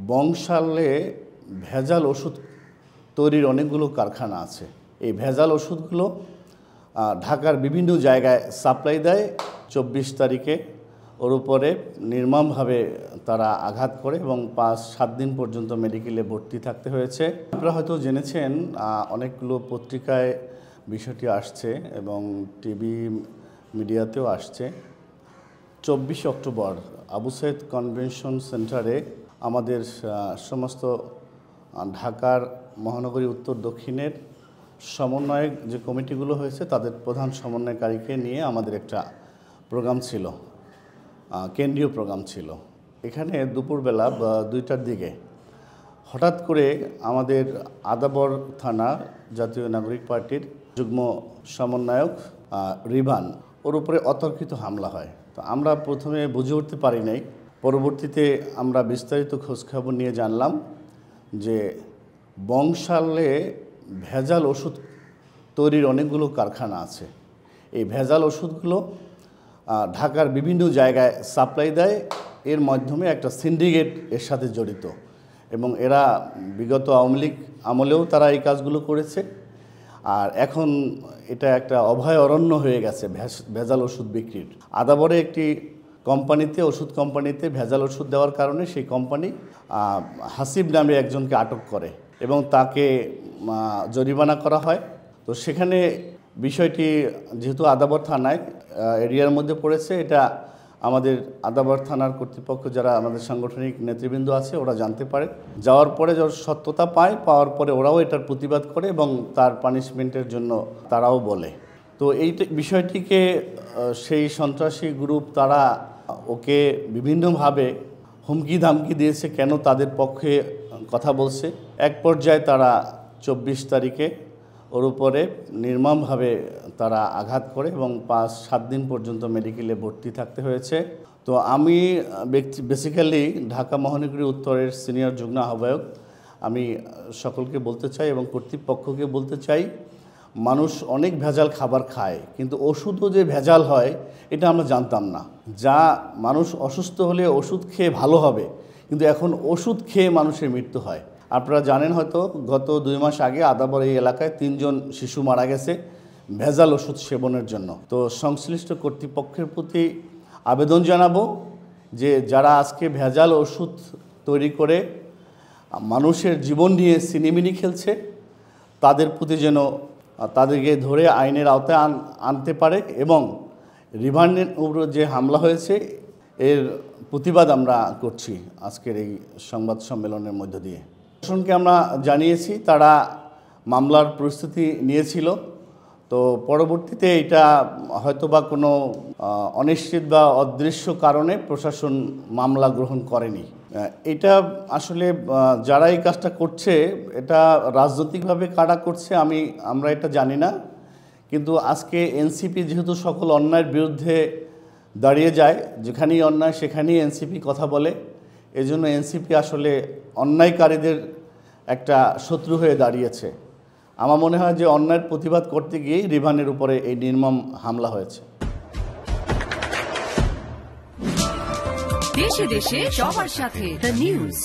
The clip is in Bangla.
বংশালে ভেজাল ওষুধ তৈরির অনেকগুলো কারখানা আছে। এই ভেজাল ওষুধগুলো ঢাকার বিভিন্ন জায়গায় সাপ্লাই দেয়। 24 তারিখে ওর উপরে নির্মমভাবে তারা আঘাত করে এবং 5-7 দিন পর্যন্ত মেডিকেলে ভর্তি থাকতে হয়েছে। আপনারা হয়তো জেনেছেন, অনেকগুলো পত্রিকায় বিষয়টি আসছে এবং টিভি মিডিয়াতেও আসছে। 24 অক্টোবর আবু সাইদ কনভেনশন সেন্টারে আমাদের সমস্ত ঢাকার মহানগরী উত্তর দক্ষিণের সমন্বয়ক যে কমিটিগুলো হয়েছে তাদের প্রধান সমন্বয়কারীকে নিয়ে আমাদের একটা প্রোগ্রাম ছিল, কেন্দ্রীয় প্রোগ্রাম ছিল। এখানে দুপুরবেলা 2টার দিকে হঠাৎ করে আমাদের আদাবর থানা জাতীয় নাগরিক পার্টির যুগ্ম সমন্বয়ক রিভান ওর উপরে অতর্কিত হামলা হয়। তো আমরা প্রথমে বুঝে উঠতে পারি নাই। পরবর্তীতে আমরা বিস্তারিত খোঁজখবর নিয়ে জানলাম যে বংশালে ভেজাল ওষুধ তৈরির অনেকগুলো কারখানা আছে। এই ভেজাল ওষুধগুলো ঢাকার বিভিন্ন জায়গায় সাপ্লাই দেয়। এর মাধ্যমে একটা সিন্ডিকেট এর সাথে জড়িত এবং এরা বিগত আওয়ামী লীগ আমলেও তারা এই কাজগুলো করেছে। আর এখন এটা একটা অভয় অরণ্য হয়ে গেছে ভেজাল ওষুধ বিক্রির। আদাবরে একটি কোম্পানিতে, ওষুধ কোম্পানিতে ভেজাল ওষুধ দেওয়ার কারণে সেই কোম্পানি হাসিব নামে একজনকে আটক করে এবং তাকে জরিমানা করা হয়। তো সেখানে বিষয়টি যেহেতু আদাবর থানায় এরিয়ার মধ্যে পড়েছে, এটা আমাদের আদাবর থানার কর্তৃপক্ষ যারা আমাদের সাংগঠনিক নেতৃবৃন্দ আছে ওরা জানতে পারে। যাওয়ার পরে যখন সত্যতা পাওয়ার পরে ওরাও এটার প্রতিবাদ করে এবং তার পানিশমেন্টের জন্য তারাও বলে। তো এই বিষয়টিকে সেই সন্ত্রাসী গ্রুপ তারা ওকে বিভিন্নভাবে হুমকি ধামকি দিয়েছে, কেন তাদের পক্ষে কথা বলছে। এক পর্যায়ে তারা 24 তারিখে ওর উপরে নির্মমভাবে তারা আঘাত করে এবং 5-7 দিন পর্যন্ত মেডিকেলে ভর্তি থাকতে হয়েছে। তো আমি বেসিক্যালি ঢাকা মহানগরী উত্তরের সিনিয়র যুগ্ম আহ্বায়ক, আমি সকলকে বলতে চাই এবং কর্তৃপক্ষকে বলতে চাই, মানুষ অনেক ভেজাল খাবার খায়, কিন্তু ওষুধও যে ভেজাল হয় এটা আমরা জানতাম না। যা মানুষ অসুস্থ হলে ওষুধ খেয়ে ভালো হবে, কিন্তু এখন ওষুধ খেয়ে মানুষের মৃত্যু হয়। আপনারা জানেন হয়তো গত 2 মাস আগে আদাবর এই এলাকায় 3 জন শিশু মারা গেছে ভেজাল ওষুধ সেবনের জন্য। তো সংশ্লিষ্ট কর্তৃপক্ষের প্রতি আবেদন জানাবো যে যারা আজকে ভেজাল ওষুধ তৈরি করে মানুষের জীবন নিয়ে সিনেমিনি খেলছে, তাদের প্রতি যেন তাদেরকে ধরে আইনের আওতায় আনতে পারে এবং রিভানের উপর যে হামলা হয়েছে এর প্রতিবাদ আমরা করছি আজকের এই সংবাদ সম্মেলনের মধ্য দিয়ে। প্রশাসনকে আমরা জানিয়েছি, তারা মামলার প্রস্তুতি নিয়েছিল। তো পরবর্তীতে এটা হয়তোবা কোনো অনিশ্চিত বা অদৃশ্য কারণে প্রশাসন মামলা গ্রহণ করেনি। এটা আসলে যারা এই কাজটা করছে এটা রাজনৈতিকভাবে কারা করছে আমরা এটা জানি না, কিন্তু আজকে এনসিপি যেহেতু সকল অন্যায়ের বিরুদ্ধে দাঁড়িয়ে যায়, যেখানেই অন্যায় সেখানেই এনসিপি কথা বলে, এজন্য এনসিপি আসলে অন্যায়কারীদের একটা শত্রু হয়ে দাঁড়িয়েছে। আমার মনে হয় যে অন্যায়ের প্রতিবাদ করতে গিয়েই রিভানের উপরে এই নির্মম হামলা হয়েছে। দেশে দেশে সবার সাথে দ্য নিউজ।